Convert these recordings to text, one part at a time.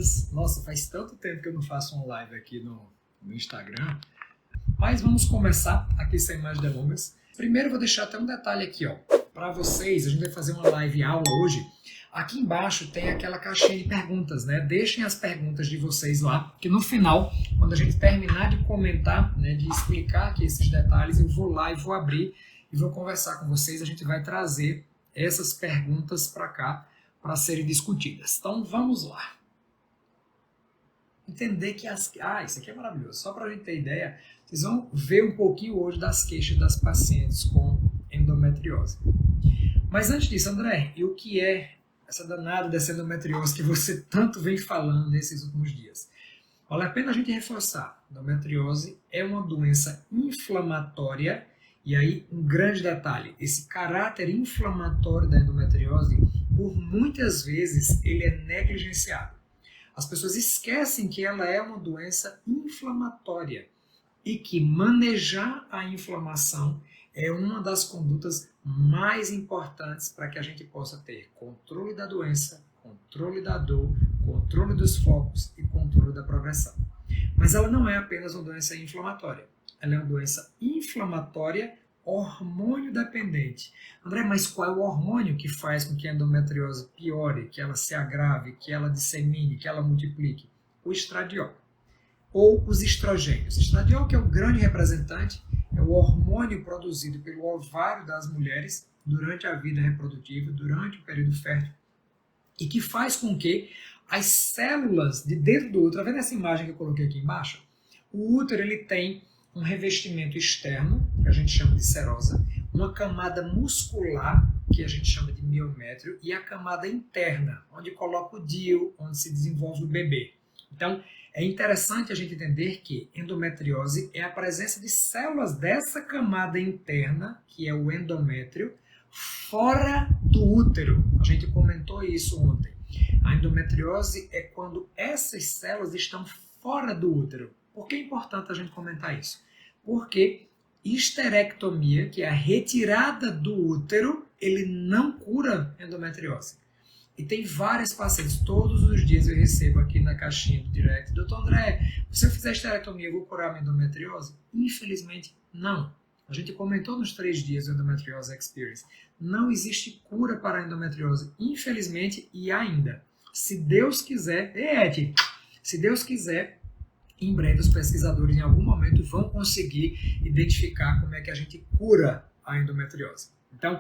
bem-vindas. Nossa, faz tanto tempo que eu não faço uma live aqui no Instagram. Mas vamos começar aqui sem mais delongas. Primeiro eu vou deixar até um detalhe aqui, ó. Para vocês, a gente vai fazer uma live aula hoje. Aqui embaixo tem aquela caixinha de perguntas, né? Deixem as perguntas de vocês lá, que no final, quando a gente terminar de comentar, né, de explicar aqui esses detalhes, eu vou lá e vou abrir e vou conversar com vocês. A gente vai trazer essas perguntas para cá para serem discutidas. Então vamos lá. Entender que isso aqui é maravilhoso. Só para a gente ter ideia, vocês vão ver um pouquinho hoje das queixas das pacientes com endometriose. Mas antes disso, André, e o que é essa danada dessa endometriose que você tanto vem falando nesses últimos dias? Vale a pena a gente reforçar. Endometriose é uma doença inflamatória. E aí, um grande detalhe, esse caráter inflamatório da endometriose, por muitas vezes, ele é negligenciado. As pessoas esquecem que ela é uma doença inflamatória e que manejar a inflamação é uma das condutas mais importantes para que a gente possa ter controle da doença, controle da dor, controle dos focos e controle da progressão. Mas ela não é apenas uma doença inflamatória. Ela é uma doença inflamatória hormônio dependente. André, mas qual é o hormônio que faz com que a endometriose piore, que ela se agrave, que ela dissemine, que ela multiplique? O estradiol. Ou os estrogênios. O estradiol, que é o grande representante, é o hormônio produzido pelo ovário das mulheres durante a vida reprodutiva, durante o período fértil, e que faz com que as células de dentro do útero, tá vendo essa imagem que eu coloquei aqui embaixo? O útero ele tem um revestimento externo, que a gente chama de serosa, uma camada muscular, que a gente chama de miométrio, e a camada interna, onde coloca o DIU, onde se desenvolve o bebê. Então, é interessante a gente entender que endometriose é a presença de células dessa camada interna, que é o endométrio, fora do útero. A gente comentou isso ontem. A endometriose é quando essas células estão fora do útero. Por que é importante a gente comentar isso? Porque histerectomia, que é a retirada do útero, ele não cura endometriose. E tem vários pacientes, todos os dias eu recebo aqui na caixinha do direct, doutor André, se eu fizer histerectomia, eu vou curar a minha endometriose? Infelizmente, não. A gente comentou nos 3 dias do Endometriose Experience. Não existe cura para a endometriose, infelizmente, e ainda. Se Deus quiser, se Deus quiser, em breve os pesquisadores em algum momento vão conseguir identificar como é que a gente cura a endometriose. Então,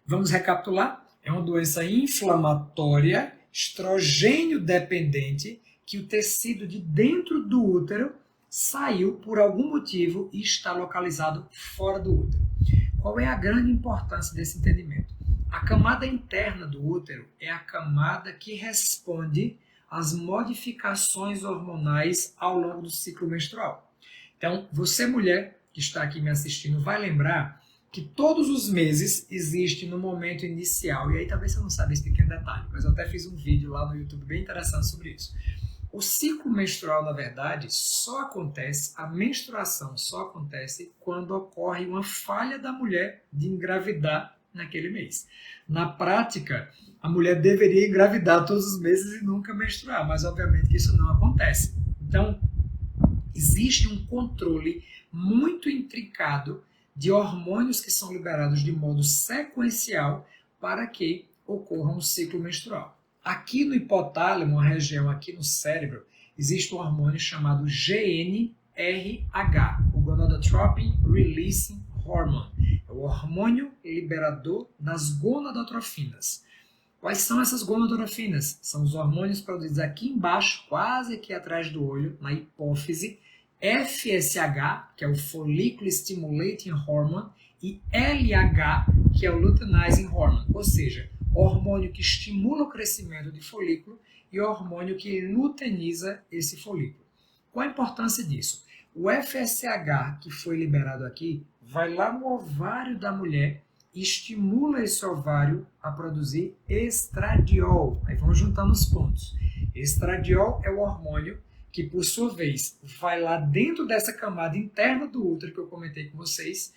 vamos recapitular. É uma doença inflamatória, estrogênio dependente, que o tecido de dentro do útero saiu por algum motivo e está localizado fora do útero. Qual é a grande importância desse entendimento? A camada interna do útero é a camada que responde às modificações hormonais ao longo do ciclo menstrual. Então, você mulher que está aqui me assistindo vai lembrar que todos os meses existe no momento inicial, e aí talvez você não saiba esse pequeno detalhe, mas eu até fiz um vídeo lá no YouTube bem interessante sobre isso. O ciclo menstrual, na verdade, a menstruação só acontece quando ocorre uma falha da mulher de engravidar naquele mês. Na prática, a mulher deveria engravidar todos os meses e nunca menstruar, mas obviamente que isso não acontece. Então, existe um controle muito intricado de hormônios que são liberados de modo sequencial para que ocorra um ciclo menstrual. Aqui no hipotálamo, uma região aqui no cérebro, existe um hormônio chamado GnRH, o Gonadotropin Releasing Hormone. É o hormônio liberador das gonadotrofinas. Quais são essas gonadotrofinas? São os hormônios produzidos aqui embaixo, quase aqui atrás do olho, na hipófise, FSH, que é o Follicle Stimulating Hormone, e LH, que é o Luteinizing Hormone, ou seja, hormônio que estimula o crescimento de folículo e hormônio que luteiniza esse folículo. Qual a importância disso? O FSH que foi liberado aqui vai lá no ovário da mulher e estimula esse ovário a produzir estradiol. Aí vamos juntando os pontos. Estradiol é o hormônio que, por sua vez, vai lá dentro dessa camada interna do útero que eu comentei com vocês,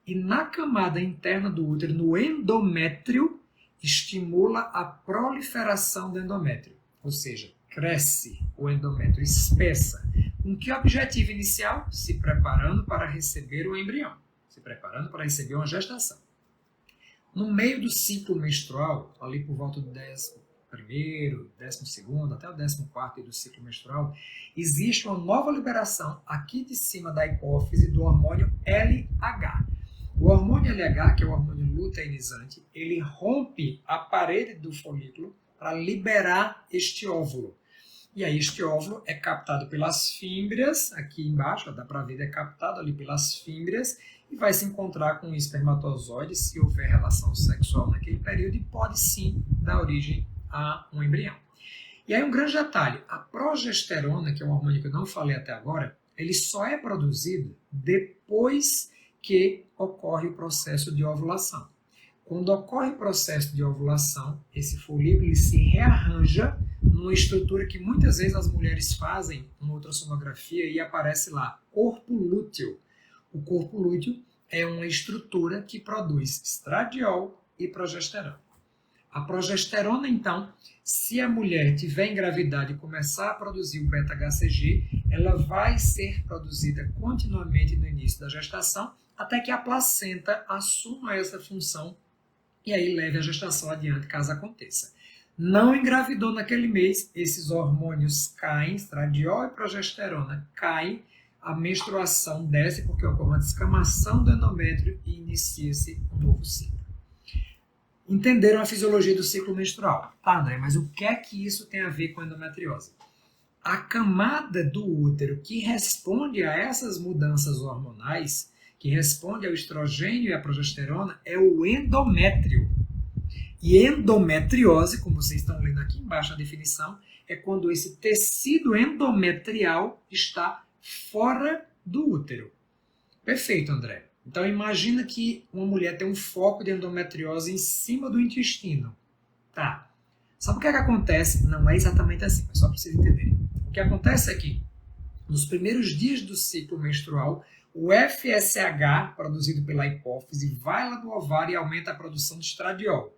e na camada interna do útero, no endométrio, estimula a proliferação do endométrio. Ou seja, cresce o endométrio, espessa. Com que objetivo inicial? Se preparando para receber o embrião, se preparando para receber uma gestação. No meio do ciclo menstrual, ali por volta do 11º, 12º, até o 14º do ciclo menstrual, existe uma nova liberação aqui de cima da hipófise do hormônio LH. O hormônio LH, que é o hormônio luteinizante, ele rompe a parede do folículo para liberar este óvulo. E aí este óvulo é captado pelas fímbrias, aqui embaixo, ó, dá para ver, é captado ali pelas fímbrias, e vai se encontrar com o espermatozoide se houver relação sexual naquele período, e pode sim dar origem a um embrião. E aí um grande detalhe, a progesterona, que é um hormônio que eu não falei até agora, ele só é produzido depois que ocorre o processo de ovulação. Quando ocorre o processo de ovulação, esse folículo ele se rearranja numa estrutura que muitas vezes as mulheres fazem uma ultrassonografia e aparece lá, corpo lúteo. O corpo lúteo é uma estrutura que produz estradiol e progesterona. A progesterona, então, se a mulher tiver engravidado e começar a produzir o beta-HCG, ela vai ser produzida continuamente no início da gestação, até que a placenta assuma essa função e aí leve a gestação adiante, caso aconteça. Não engravidou naquele mês, esses hormônios caem, estradiol e progesterona caem, a menstruação desce porque ocorre uma descamação do endométrio e inicia-se um novo ciclo. Entenderam a fisiologia do ciclo menstrual? Tá, André, mas o que é que isso tem a ver com a endometriose? A camada do útero que responde a essas mudanças hormonais, que responde ao estrogênio e à progesterona, é o endométrio. E endometriose, como vocês estão lendo aqui embaixo a definição, é quando esse tecido endometrial está fora do útero. Perfeito, André. Então imagina que uma mulher tem um foco de endometriose em cima do intestino. Tá. Sabe o que é que acontece? Não é exatamente assim, mas só para vocês entenderem. O que acontece é que, nos primeiros dias do ciclo menstrual, o FSH, produzido pela hipófise, vai lá no ovário e aumenta a produção de estradiol.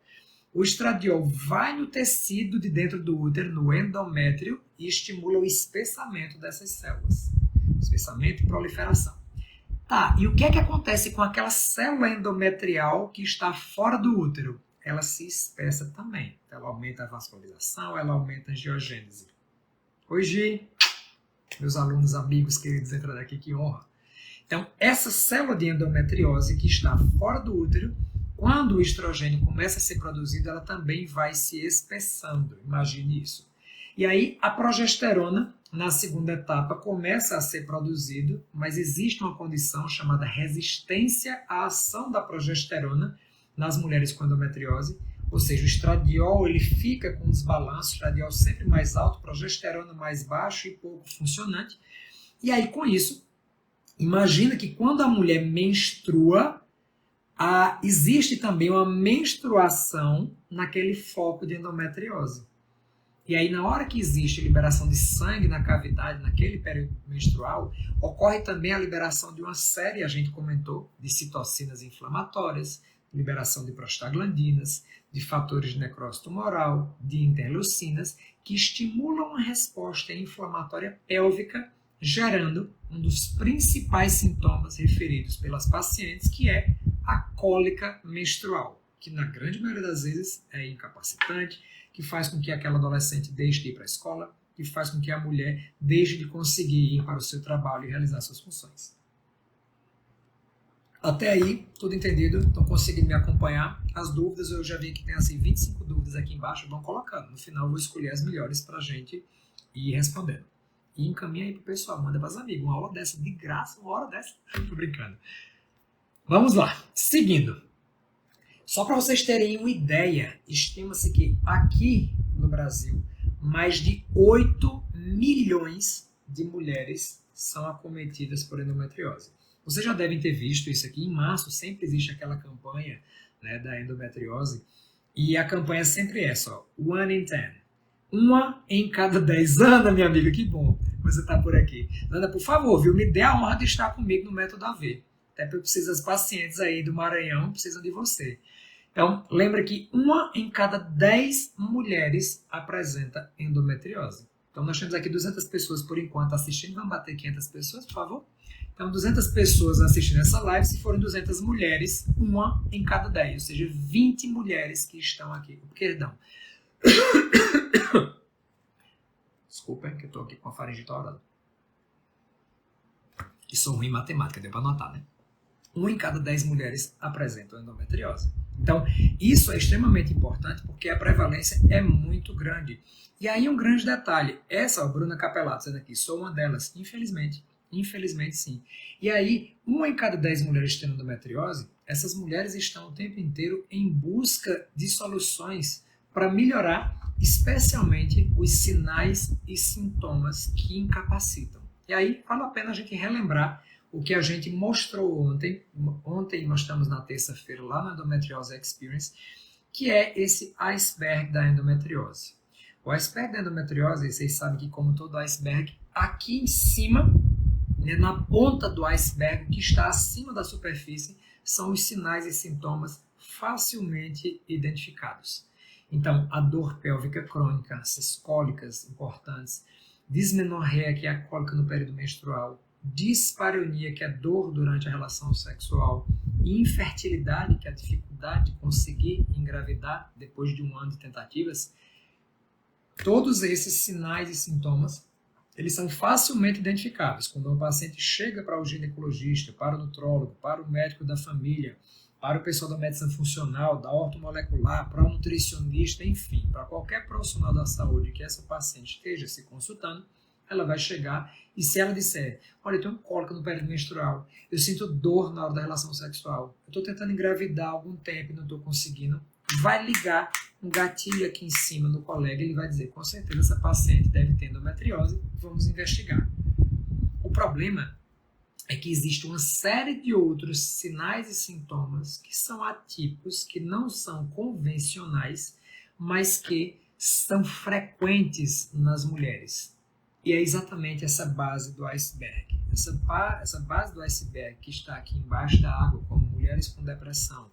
O estradiol vai no tecido de dentro do útero, no endométrio, e estimula o espessamento dessas células. Espessamento e proliferação. Tá, e o que é que acontece com aquela célula endometrial que está fora do útero? Ela se espessa também. Ela aumenta a vascularização, ela aumenta a angiogênese. Hoje, meus alunos, amigos, queridos, entrando aqui, que honra. Então, essa célula de endometriose que está fora do útero, quando o estrogênio começa a ser produzido, ela também vai se espessando. Imagine isso. E aí, a progesterona, na segunda etapa, começa a ser produzido, mas existe uma condição chamada resistência à ação da progesterona nas mulheres com endometriose, ou seja, o estradiol ele fica com desbalanço, o estradiol sempre mais alto, progesterona mais baixo e pouco funcionante. E aí, com isso, imagina que quando a mulher menstrua, existe também uma menstruação naquele foco de endometriose. E aí, na hora que existe liberação de sangue na cavidade, naquele período menstrual, ocorre também a liberação de uma série, a gente comentou, de citocinas inflamatórias, liberação de prostaglandinas, de fatores de necrose tumoral, de interleucinas, que estimulam uma resposta inflamatória pélvica, gerando um dos principais sintomas referidos pelas pacientes, que é a cólica menstrual, que na grande maioria das vezes é incapacitante, que faz com que aquela adolescente deixe de ir para a escola, que faz com que a mulher deixe de conseguir ir para o seu trabalho e realizar suas funções. Até aí, tudo entendido? Estão conseguindo me acompanhar? As dúvidas, eu já vi que tem assim 25 dúvidas aqui embaixo, vão colocando. No final, eu vou escolher as melhores para a gente ir respondendo. E encaminha aí para o pessoal, manda para os amigos. Uma aula dessa, de graça, uma hora dessa. Tô brincando. Vamos lá, seguindo. Só para vocês terem uma ideia, estima-se que aqui no Brasil, mais de 8 milhões de mulheres são acometidas por endometriose. Vocês já devem ter visto isso aqui. Em março sempre existe aquela campanha, né, da endometriose. E a campanha sempre é essa, ó, 1 in 10. 1 em cada 10. Ana, minha amiga, que bom você está por aqui. Ana, por favor, viu, me dê a honra de estar comigo no Método AV. Até porque as pacientes aí do Maranhão precisam de você. Então, lembra que 1 em cada 10 mulheres apresenta endometriose. Então, nós temos aqui 200 pessoas por enquanto assistindo. Vamos bater 500 pessoas, por favor? Então, 200 pessoas assistindo essa live. Se forem 200 mulheres, uma em cada 10. Ou seja, 20 mulheres que estão aqui. Perdão. Desculpa, que eu estou aqui com a faringite orando. E sou ruim em matemática, deu para notar, né? 1 em cada 10 mulheres apresentam endometriose. Então, isso é extremamente importante porque a prevalência é muito grande. E aí um grande detalhe, essa, Bruna Capelato, dizendo aqui, sou uma delas, infelizmente sim. E aí, 1 em cada 10 mulheres tendo endometriose, essas mulheres estão o tempo inteiro em busca de soluções para melhorar, especialmente os sinais e sintomas que incapacitam. E aí, vale a pena a gente relembrar o que a gente mostrou ontem. Ontem nós estamos na terça-feira lá na Endometriose Experience, que é esse iceberg da endometriose. O iceberg da endometriose, vocês sabem que como todo iceberg, aqui em cima, né, na ponta do iceberg, que está acima da superfície, são os sinais e sintomas facilmente identificados. Então, a dor pélvica crônica, essas cólicas importantes, dismenorreia, que é a cólica no período menstrual, dispareunia, que é dor durante a relação sexual, e infertilidade, que é a dificuldade de conseguir engravidar depois de 1 ano de tentativas, todos esses sinais e sintomas, eles são facilmente identificáveis. Quando um paciente chega para o ginecologista, para o nutrólogo, para o médico da família, para o pessoal da medicina funcional, da ortomolecular, para o nutricionista, enfim, para qualquer profissional da saúde que essa paciente esteja se consultando, ela vai chegar e se ela disser, olha, eu tenho cólica no período menstrual, eu sinto dor na hora da relação sexual, eu estou tentando engravidar há algum tempo e não estou conseguindo, vai ligar um gatilho aqui em cima no colega e ele vai dizer, com certeza essa paciente deve ter endometriose, vamos investigar. O problema é que existe uma série de outros sinais e sintomas que são atípicos, que não são convencionais, mas que são frequentes nas mulheres. E é exatamente essa base do iceberg. Essa base do iceberg que está aqui embaixo da água, como mulheres com depressão,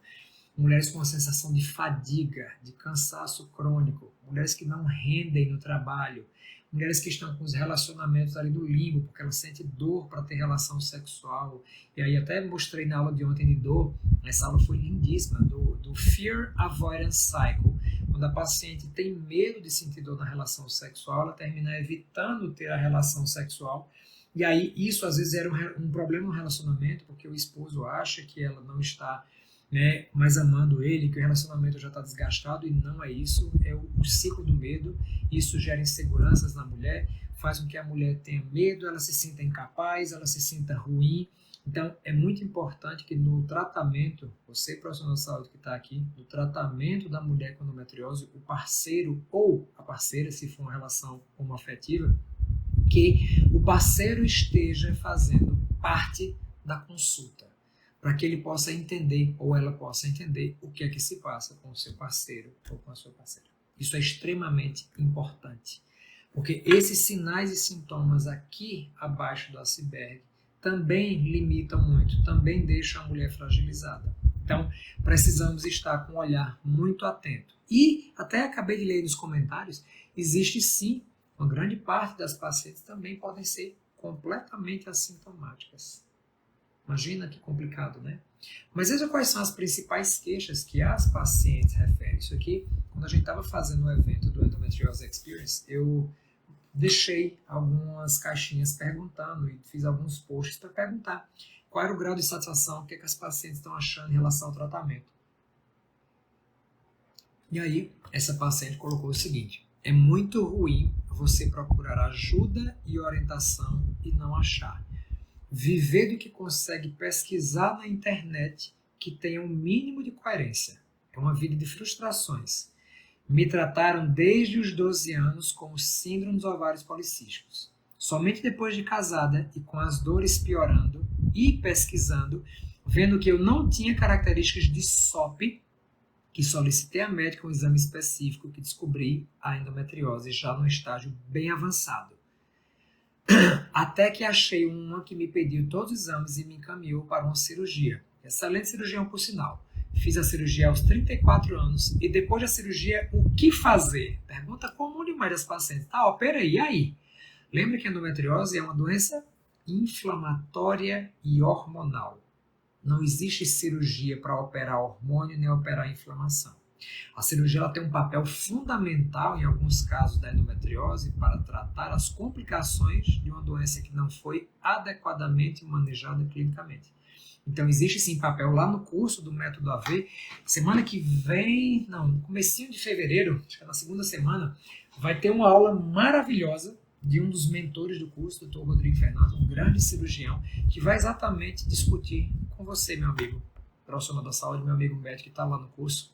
mulheres com a sensação de fadiga, de cansaço crônico, mulheres que não rendem no trabalho, mulheres que estão com os relacionamentos ali no limbo, porque elas sentem dor para ter relação sexual. E aí até mostrei na aula de ontem de dor, essa aula foi lindíssima, do Fear Avoidance Cycle. Quando a paciente tem medo de sentir dor na relação sexual, ela termina evitando ter a relação sexual. E aí isso às vezes era um problema no relacionamento, porque o esposo acha que ela não está mais amando ele, que o relacionamento já está desgastado, e não é isso, é o ciclo do medo. Isso gera inseguranças na mulher, faz com que a mulher tenha medo, ela se sinta incapaz, ela se sinta ruim. Então é muito importante que no tratamento, você profissional de saúde que está aqui, no tratamento da mulher com endometriose, o parceiro ou a parceira, se for uma relação homoafetiva, que o parceiro esteja fazendo parte da consulta, para que ele possa entender, ou ela possa entender, o que é que se passa com o seu parceiro ou com a sua parceira. Isso é extremamente importante, porque esses sinais e sintomas aqui abaixo do iceberg também limitam muito, também deixam a mulher fragilizada. Então, precisamos estar com um olhar muito atento. E, até acabei de ler nos comentários, existe sim, uma grande parte das pacientes também podem ser completamente assintomáticas. Imagina que complicado, né? Mas veja quais são as principais queixas que as pacientes referem. Isso aqui, quando a gente estava fazendo o evento do Endometriose Experience, eu deixei algumas caixinhas perguntando e fiz alguns posts para perguntar qual era o grau de satisfação, o que as pacientes estão achando em relação ao tratamento. E aí, essa paciente colocou o seguinte: é muito ruim você procurar ajuda e orientação e não achar. Viver do que consegue pesquisar na internet que tenha um mínimo de coerência. É uma vida de frustrações. Me trataram desde os 12 anos com o síndrome dos ovários policísticos. Somente depois de casada e com as dores piorando e pesquisando, vendo que eu não tinha características de SOP, que solicitei a médica um exame específico que descobri a endometriose já no estágio bem avançado. Até que achei uma que me pediu todos os exames e me encaminhou para uma cirurgia. Excelente cirurgião, por sinal. Fiz a cirurgia aos 34 anos e depois da cirurgia, o que fazer? Pergunta comum demais. mais das pacientes. Tá, opera aí, e aí? Lembra que a endometriose é uma doença inflamatória e hormonal. Não existe cirurgia para operar hormônio nem operar inflamação. A cirurgia ela tem um papel fundamental, em alguns casos da endometriose, para tratar as complicações de uma doença que não foi adequadamente manejada clinicamente. Então, existe sim papel lá no curso do Método AV. Semana que vem, no comecinho de fevereiro, acho que é na segunda semana, vai ter uma aula maravilhosa de um dos mentores do curso, Dr. Rodrigo Fernando, um grande cirurgião, que vai exatamente discutir com você, meu amigo profissional da saúde, meu amigo médico que está lá no curso,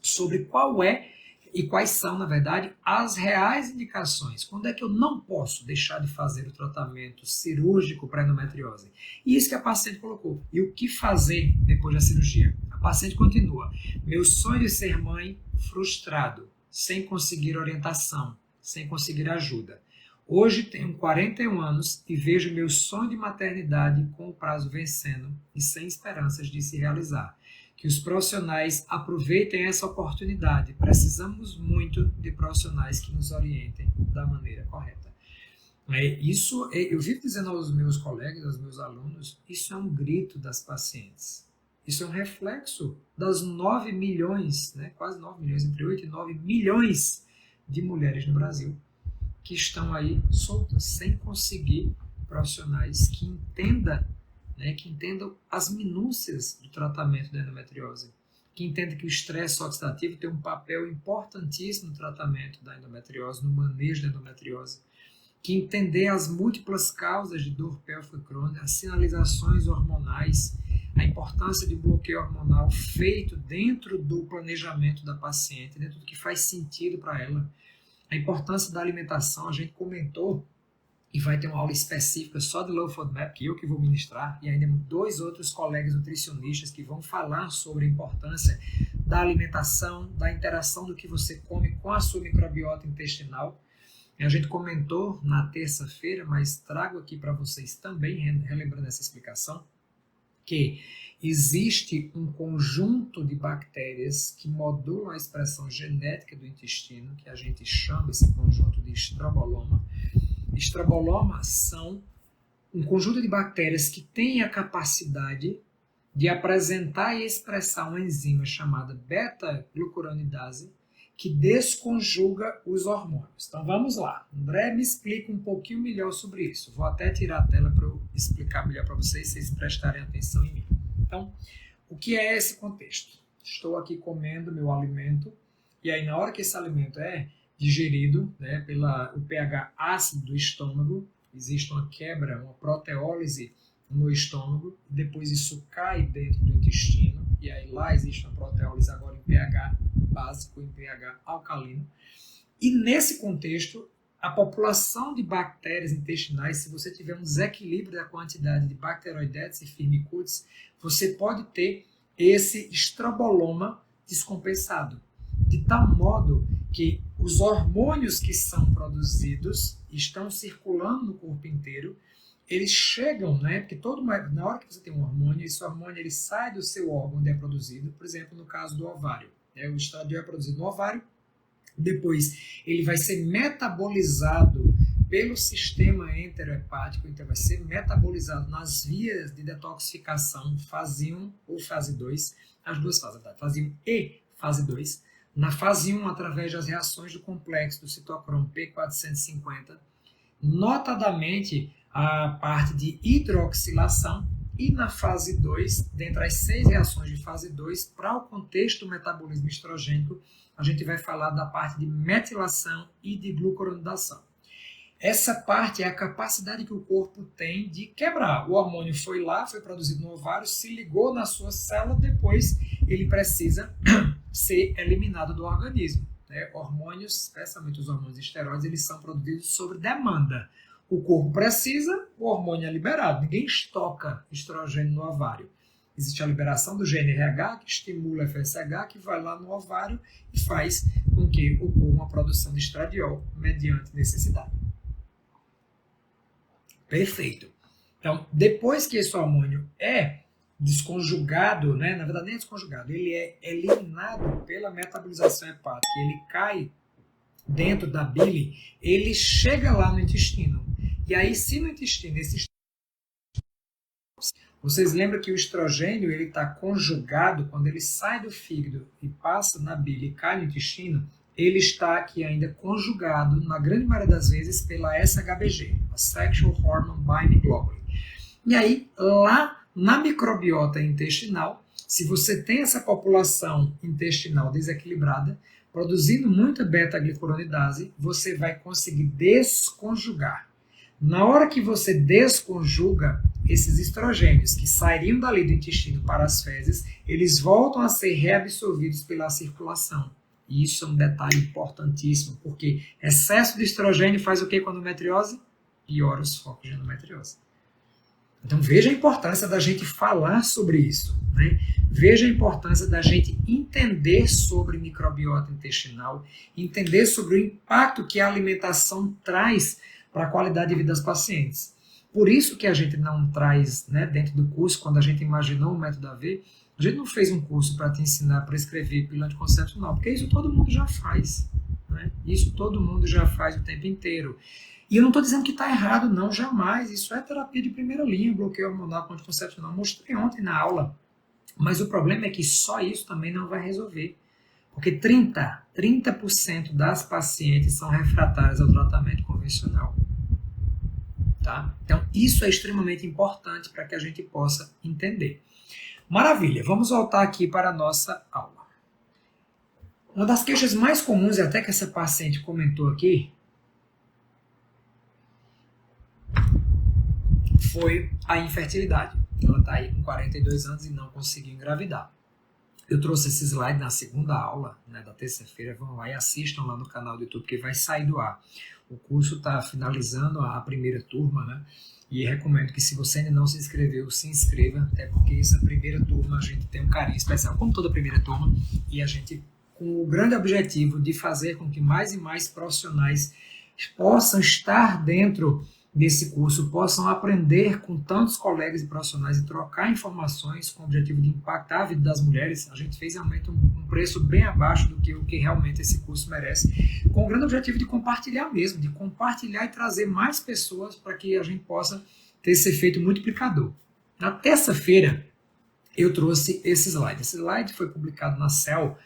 sobre qual é e quais são, na verdade, as reais indicações. Quando é que eu não posso deixar de fazer o tratamento cirúrgico para endometriose? E isso que a paciente colocou. E o que fazer depois da cirurgia? A paciente continua. Meu sonho de ser mãe frustrado, sem conseguir orientação, sem conseguir ajuda. Hoje tenho 41 anos e vejo meu sonho de maternidade com o prazo vencendo e sem esperanças de se realizar. Que os profissionais aproveitem essa oportunidade. Precisamos muito de profissionais que nos orientem da maneira correta. Eu vivo dizendo aos meus colegas, aos meus alunos, isso é um grito das pacientes. Isso é um reflexo das 9 milhões, quase 9 milhões, entre 8 e 9 milhões de mulheres no Brasil que estão aí soltas, sem conseguir profissionais que entendam as minúcias do tratamento da endometriose, que entendam que o estresse oxidativo tem um papel importantíssimo no tratamento da endometriose, no manejo da endometriose, que entender as múltiplas causas de dor pélvica crônica, as sinalizações hormonais, a importância de um bloqueio hormonal feito dentro do planejamento da paciente, dentro do que faz sentido para ela, a importância da alimentação. A gente comentou e vai ter uma aula específica só de Low FODMAP, que eu que vou ministrar, e ainda 2 outros colegas nutricionistas que vão falar sobre a importância da alimentação, da interação do que você come com a sua microbiota intestinal. A gente comentou na terça-feira, mas trago aqui para vocês também, relembrando essa explicação, que existe um conjunto de bactérias que modulam a expressão genética do intestino, que a gente chama esse conjunto de estroboloma. Estrobolomas são um conjunto de bactérias que têm a capacidade de apresentar e expressar uma enzima chamada beta-glucuronidase, que desconjuga os hormônios. Então vamos lá. André me explica um pouquinho melhor sobre isso. Vou até tirar a tela para eu explicar melhor para vocês, se vocês prestarem atenção em mim. Então, o que é esse contexto? Estou aqui comendo meu alimento, e aí na hora que esse alimento é digerido pelo pH ácido do estômago, existe uma quebra, uma proteólise no estômago, e depois isso cai dentro do intestino, e aí lá existe uma proteólise agora em pH básico, em pH alcalino. E nesse contexto, a população de bactérias intestinais, se você tiver um desequilíbrio da quantidade de Bacteroidetes e Firmicutes, você pode ter esse estroboloma descompensado, de tal modo que os hormônios que são produzidos estão circulando no corpo inteiro, eles chegam, porque na hora que você tem um hormônio, esse hormônio ele sai do seu órgão onde é produzido, por exemplo, no caso do ovário. O estradiol é produzido no ovário, depois ele vai ser metabolizado pelo sistema enterohepático, então vai ser metabolizado nas vias de detoxificação, fase 1 ou fase 2, as duas fases, fase 1 e fase 2. Na fase 1, através das reações do complexo do citocromo P450, notadamente a parte de hidroxilação, e na fase 2, dentre as 6 reações de fase 2, para o contexto do metabolismo estrogênico, a gente vai falar da parte de metilação e de glucuronidação. Essa parte é a capacidade que o corpo tem de quebrar. O hormônio foi lá, foi produzido no ovário, se ligou na sua célula, depois ele precisa ser eliminado do organismo. Hormônios, especialmente os hormônios esteroides, eles são produzidos sob demanda. O corpo precisa, o hormônio é liberado. Ninguém estoca estrogênio no ovário. Existe a liberação do GnRH, que estimula a FSH, que vai lá no ovário e faz com que ocorra uma produção de estradiol mediante necessidade. Perfeito. Então, depois que esse hormônio é desconjugado, na verdade nem é desconjugado, ele é eliminado pela metabolização hepática, ele cai dentro da bile, ele chega lá no intestino. E aí, se no intestino esses... Vocês lembram que o estrogênio ele está conjugado, quando ele sai do fígado e passa na bile e cai no intestino, ele está aqui ainda conjugado, na grande maioria das vezes, pela SHBG, a Sexual Hormone Binding Globulin. E aí, lá na microbiota intestinal, se você tem essa população intestinal desequilibrada, produzindo muita beta-glicuronidase, você vai conseguir desconjugar. Na hora que você desconjuga, esses estrogênios que sairiam dali do intestino para as fezes, eles voltam a ser reabsorvidos pela circulação. E isso é um detalhe importantíssimo, porque excesso de estrogênio faz o que com a endometriose? Piora os focos de endometriose. Então veja a importância da gente falar sobre isso, né? Veja a importância da gente entender sobre microbiota intestinal, entender sobre o impacto que a alimentação traz para a qualidade de vida das pacientes. Por isso que a gente não traz, né, dentro do curso, quando a gente imaginou o método AV, a gente não fez um curso para te ensinar a prescrever pílula anticoncepcional, porque isso todo mundo já faz, né? Isso todo mundo já faz o tempo inteiro. E eu não estou dizendo que está errado, não, jamais. Isso é terapia de primeira linha, bloqueio hormonal com anticoncepcional. Mostrei ontem na aula. Mas o problema é que só isso também não vai resolver. Porque 30% das pacientes são refratárias ao tratamento convencional. Tá? Então, isso é extremamente importante para que a gente possa entender. Maravilha, vamos voltar aqui para a nossa aula. Uma das queixas mais comuns, e até que essa paciente comentou aqui, foi a infertilidade. Ela está aí com 42 anos e não conseguiu engravidar. Eu trouxe esse slide na segunda aula, né, da terça-feira. Vão lá e assistam lá no canal do YouTube, que vai sair do ar. O curso está finalizando a primeira turma, né? E recomendo que, se você ainda não se inscreveu, se inscreva, até porque essa primeira turma a gente tem um carinho especial, como toda primeira turma, e a gente, com o grande objetivo de fazer com que mais e mais profissionais possam estar dentro desse curso, possam aprender com tantos colegas e profissionais e trocar informações com o objetivo de impactar a vida das mulheres. A gente fez realmente um preço bem abaixo do que o que realmente esse curso merece, com o grande objetivo de compartilhar mesmo, de compartilhar e trazer mais pessoas para que a gente possa ter esse efeito multiplicador. Na terça-feira, eu trouxe esse slide. Esse slide foi publicado na Cell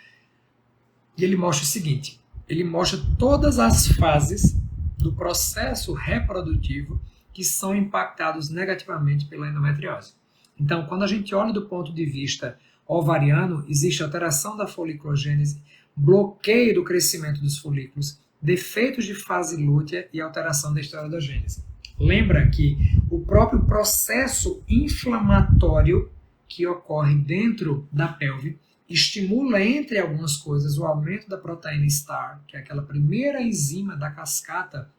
e ele mostra o seguinte: ele mostra todas as fases do processo reprodutivo que são impactados negativamente pela endometriose. Então, quando a gente olha do ponto de vista ovariano, existe alteração da foliculogênese, bloqueio do crescimento dos folículos, defeitos de fase lútea e alteração da esteroidogênese. Lembra que o próprio processo inflamatório que ocorre dentro da pelve estimula, entre algumas coisas, o aumento da proteína STAR, que é aquela primeira enzima da cascata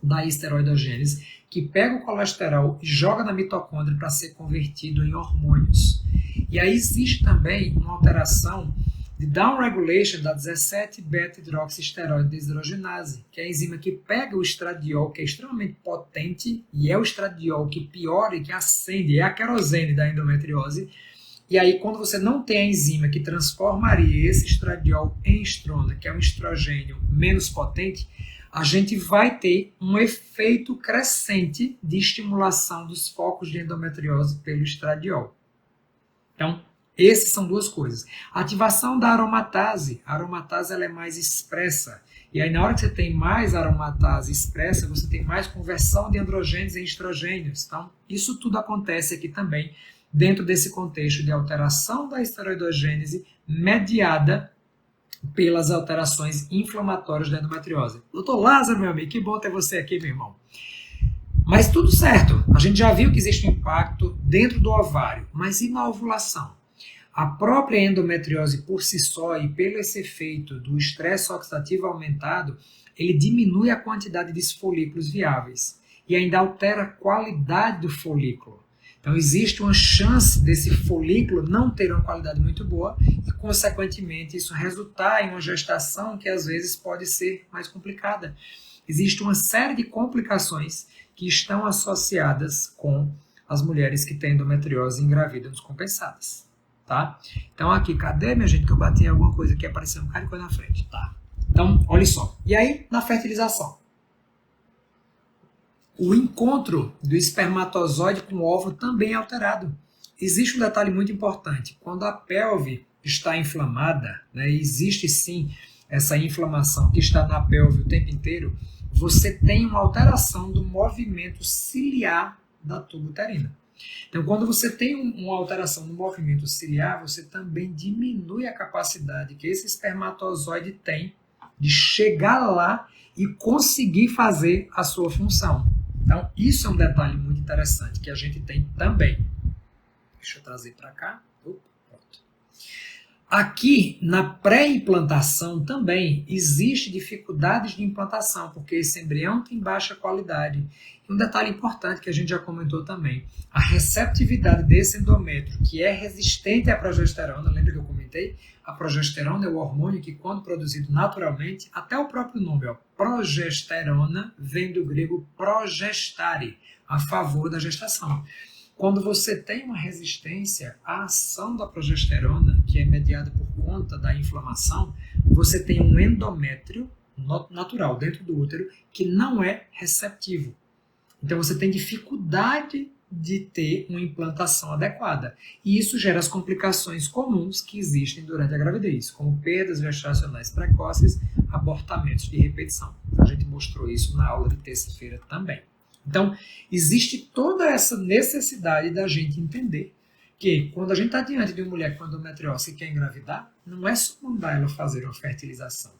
da esteroidogênese, que pega o colesterol e joga na mitocôndria para ser convertido em hormônios. E aí existe também uma alteração de downregulation da 17-beta-hidroxisteroide deshidrogenase, que é a enzima que pega o estradiol, que é extremamente potente, e é o estradiol que piora e que acende, é a querosene da endometriose. E aí, quando você não tem a enzima que transformaria esse estradiol em estrona, que é um estrogênio menos potente, a gente vai ter um efeito crescente de estimulação dos focos de endometriose pelo estradiol. Então, essas são duas coisas. A ativação da aromatase. A aromatase ela é mais expressa. E aí, na hora que você tem mais aromatase expressa, você tem mais conversão de androgênios em estrogênios. Então, isso tudo acontece aqui também, dentro desse contexto de alteração da esteroidogênese mediada pelas alterações inflamatórias da endometriose. Doutor Lázaro, meu amigo, que bom ter você aqui, meu irmão. Mas tudo certo, a gente já viu que existe um impacto dentro do ovário, mas e na ovulação? A própria endometriose por si só e pelo esse efeito do estresse oxidativo aumentado, ele diminui a quantidade de folículos viáveis e ainda altera a qualidade do folículo. Então, existe uma chance desse folículo não ter uma qualidade muito boa e, consequentemente, isso resultar em uma gestação que, às vezes, pode ser mais complicada. Existe uma série de complicações que estão associadas com as mulheres que têm endometriose e engravidam descompensadas. Tá? Então, aqui, cadê, minha gente, que eu bati em alguma coisa que apareceu um cara de coisa na frente? Tá. Então, olha só. E aí, na fertilização? O encontro do espermatozoide com o óvulo também é alterado. Existe um detalhe muito importante. Quando a pelve está inflamada, né, existe sim essa inflamação que está na pelve o tempo inteiro, você tem uma alteração do movimento ciliar da tuba uterina. Então, quando você tem uma alteração no movimento ciliar, você também diminui a capacidade que esse espermatozoide tem de chegar lá e conseguir fazer a sua função. Então, isso é um detalhe muito interessante que a gente tem também. Deixa eu trazer para cá. Pronto. Aqui, na pré-implantação também, existe dificuldades de implantação, porque esse embrião tem baixa qualidade. E um detalhe importante que a gente já comentou também, a receptividade desse endométrio, que é resistente à progesterona, lembra que eu comentei? A progesterona é o hormônio que, quando produzido naturalmente, até o próprio nome, ó, progesterona, vem do grego progestare, a favor da gestação. Quando você tem uma resistência à ação da progesterona, que é mediada por conta da inflamação, você tem um endométrio natural dentro do útero que não é receptivo. Então você tem dificuldade de ter uma implantação adequada. E isso gera as complicações comuns que existem durante a gravidez, como perdas gestacionais precoces, abortamentos de repetição. A gente mostrou isso na aula de terça-feira também. Então, existe toda essa necessidade da gente entender que quando a gente está diante de uma mulher com endometriose e quer engravidar, não é só mandar ela fazer uma fertilização.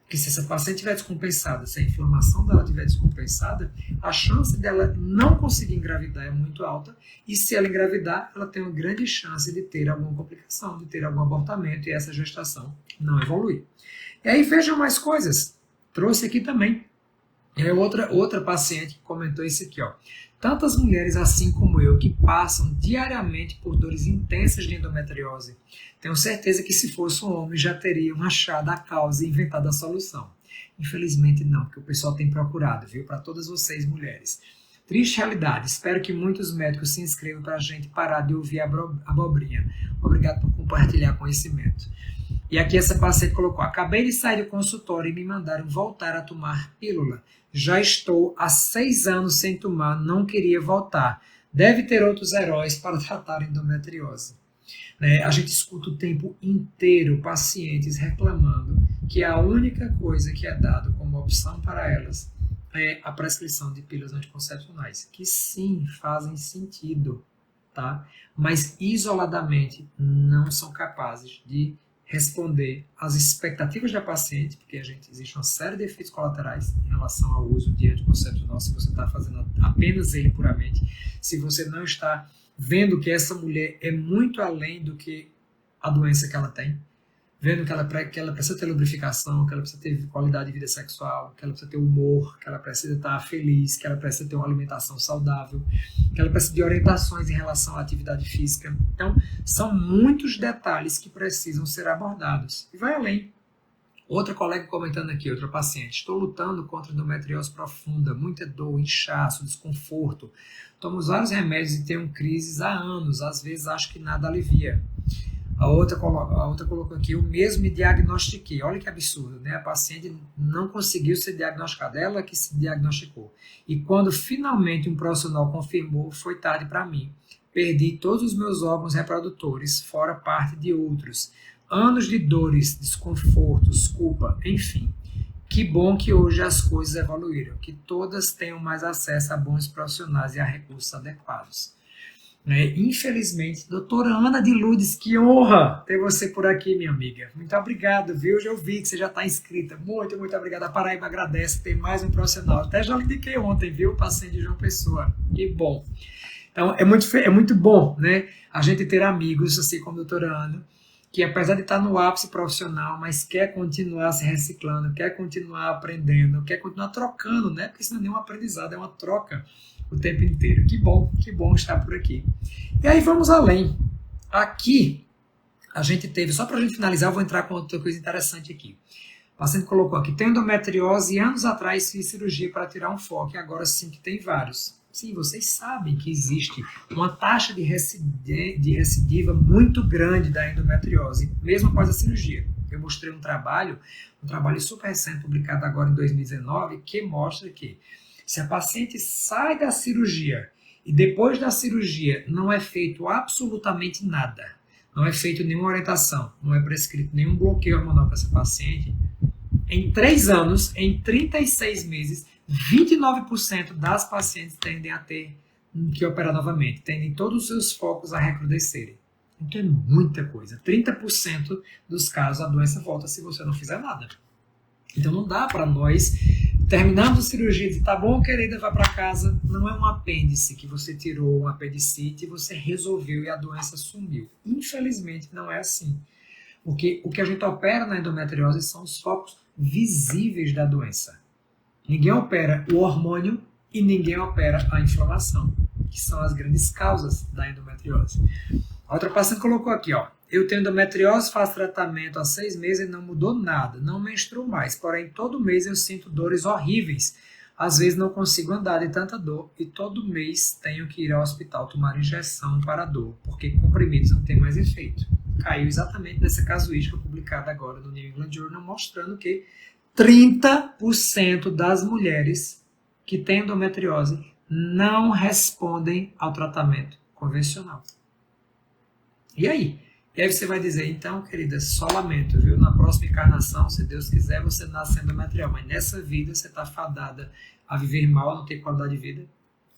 Porque se essa paciente estiver descompensada, se a inflamação dela estiver descompensada, a chance dela não conseguir engravidar é muito alta, e se ela engravidar, ela tem uma grande chance de ter alguma complicação, de ter algum abortamento, e essa gestação não evoluir. E aí vejam mais coisas. Trouxe aqui também. É outra paciente que comentou isso aqui, ó. Tantas mulheres assim como eu que passam diariamente por dores intensas de endometriose. Tenho certeza que se fosse um homem já teriam achado a causa e inventado a solução. Infelizmente não, porque o pessoal tem procurado, viu? Para todas vocês mulheres. Triste realidade. Espero que muitos médicos se inscrevam para a gente parar de ouvir a abobrinha. Obrigado por compartilhar conhecimento. E aqui essa paciente colocou: acabei de sair do consultório e me mandaram voltar a tomar pílula. Já estou há 6 anos sem tomar, não queria voltar. Deve ter outros heróis para tratar endometriose. A gente escuta o tempo inteiro pacientes reclamando que a única coisa que é dada como opção para elas é a prescrição de pílulas anticoncepcionais, que sim, fazem sentido, tá? Mas isoladamente não são capazes de responder às expectativas da paciente, porque existe uma série de efeitos colaterais em relação ao uso de anticoncepcional, se você está fazendo apenas ele puramente, se você não está vendo que essa mulher é muito além do que a doença que ela tem, vendo que ela precisa ter lubrificação, que ela precisa ter qualidade de vida sexual, que ela precisa ter humor, que ela precisa estar feliz, que ela precisa ter uma alimentação saudável, que ela precisa de orientações em relação à atividade física. Então, são muitos detalhes que precisam ser abordados. E vai além. Outra colega comentando aqui, outra paciente: estou lutando contra endometriose profunda, muita dor, inchaço, desconforto. Tomo vários remédios e tenho crises há anos, às vezes acho que nada alivia. A outra colocou aqui: eu mesmo me diagnostiquei. Olha que absurdo, né? A paciente não conseguiu ser diagnosticada, ela que se diagnosticou. E quando finalmente um profissional confirmou, foi tarde para mim. Perdi todos os meus órgãos reprodutores, fora parte de outros. Anos de dores, desconfortos, culpa, enfim. Que bom que hoje as coisas evoluíram, que todas tenham mais acesso a bons profissionais e a recursos adequados. Infelizmente, doutora Ana de Lourdes, que honra ter você por aqui, minha amiga. Muito obrigado, viu? Eu vi que você já está inscrita. Muito, muito obrigado. A Paraíba agradece ter mais um profissional. Até já lhe indiquei ontem, viu? Paciente de João Pessoa. Que bom. Então, é muito bom, né? A gente ter amigos, assim como a doutora Ana, que apesar de estar no ápice profissional, mas quer continuar se reciclando, quer continuar aprendendo, quer continuar trocando, né? Porque isso não é nenhum aprendizado, é uma troca o tempo inteiro. Que bom estar por aqui. E aí vamos além. Aqui a gente teve, só para a gente finalizar, eu vou entrar com outra coisa interessante aqui. O paciente colocou aqui: tem endometriose e anos atrás fiz cirurgia para tirar um foco, e agora sim que tem vários. Sim, vocês sabem que existe uma taxa de recidiva muito grande da endometriose, mesmo após a cirurgia. Eu mostrei um trabalho super recente, publicado agora em 2019, que mostra que se a paciente sai da cirurgia e depois da cirurgia não é feito absolutamente nada, não é feito nenhuma orientação, não é prescrito nenhum bloqueio hormonal para essa paciente, em 3 anos, em 36 meses, 29% das pacientes tendem a ter que operar novamente, tendem todos os seus focos a recrudescerem. Então é muita coisa. 30% dos casos a doença volta se você não fizer nada. Então não dá para nós terminarmos a cirurgia e dizer, tá bom, querida, vai para casa. Não é um apêndice que você tirou, um apendicite, e você resolveu e a doença sumiu. Infelizmente não é assim. Porque o que a gente opera na endometriose são os focos visíveis da doença. Ninguém opera o hormônio e ninguém opera a inflamação, que são as grandes causas da endometriose. A outra paciente colocou aqui, ó, eu tenho endometriose, faço tratamento há 6 meses e não mudou nada, não menstruo mais, porém todo mês eu sinto dores horríveis, às vezes não consigo andar de tanta dor e todo mês tenho que ir ao hospital tomar injeção para a dor, porque comprimidos não têm mais efeito. Caiu exatamente nessa casuística publicada agora no New England Journal, mostrando que 30% das mulheres que têm endometriose não respondem ao tratamento convencional. E aí? E aí você vai dizer, então, querida, só lamento, viu? Na próxima encarnação, se Deus quiser, você nasce endometrial, mas nessa vida você está fadada a viver mal, a não ter qualidade de vida.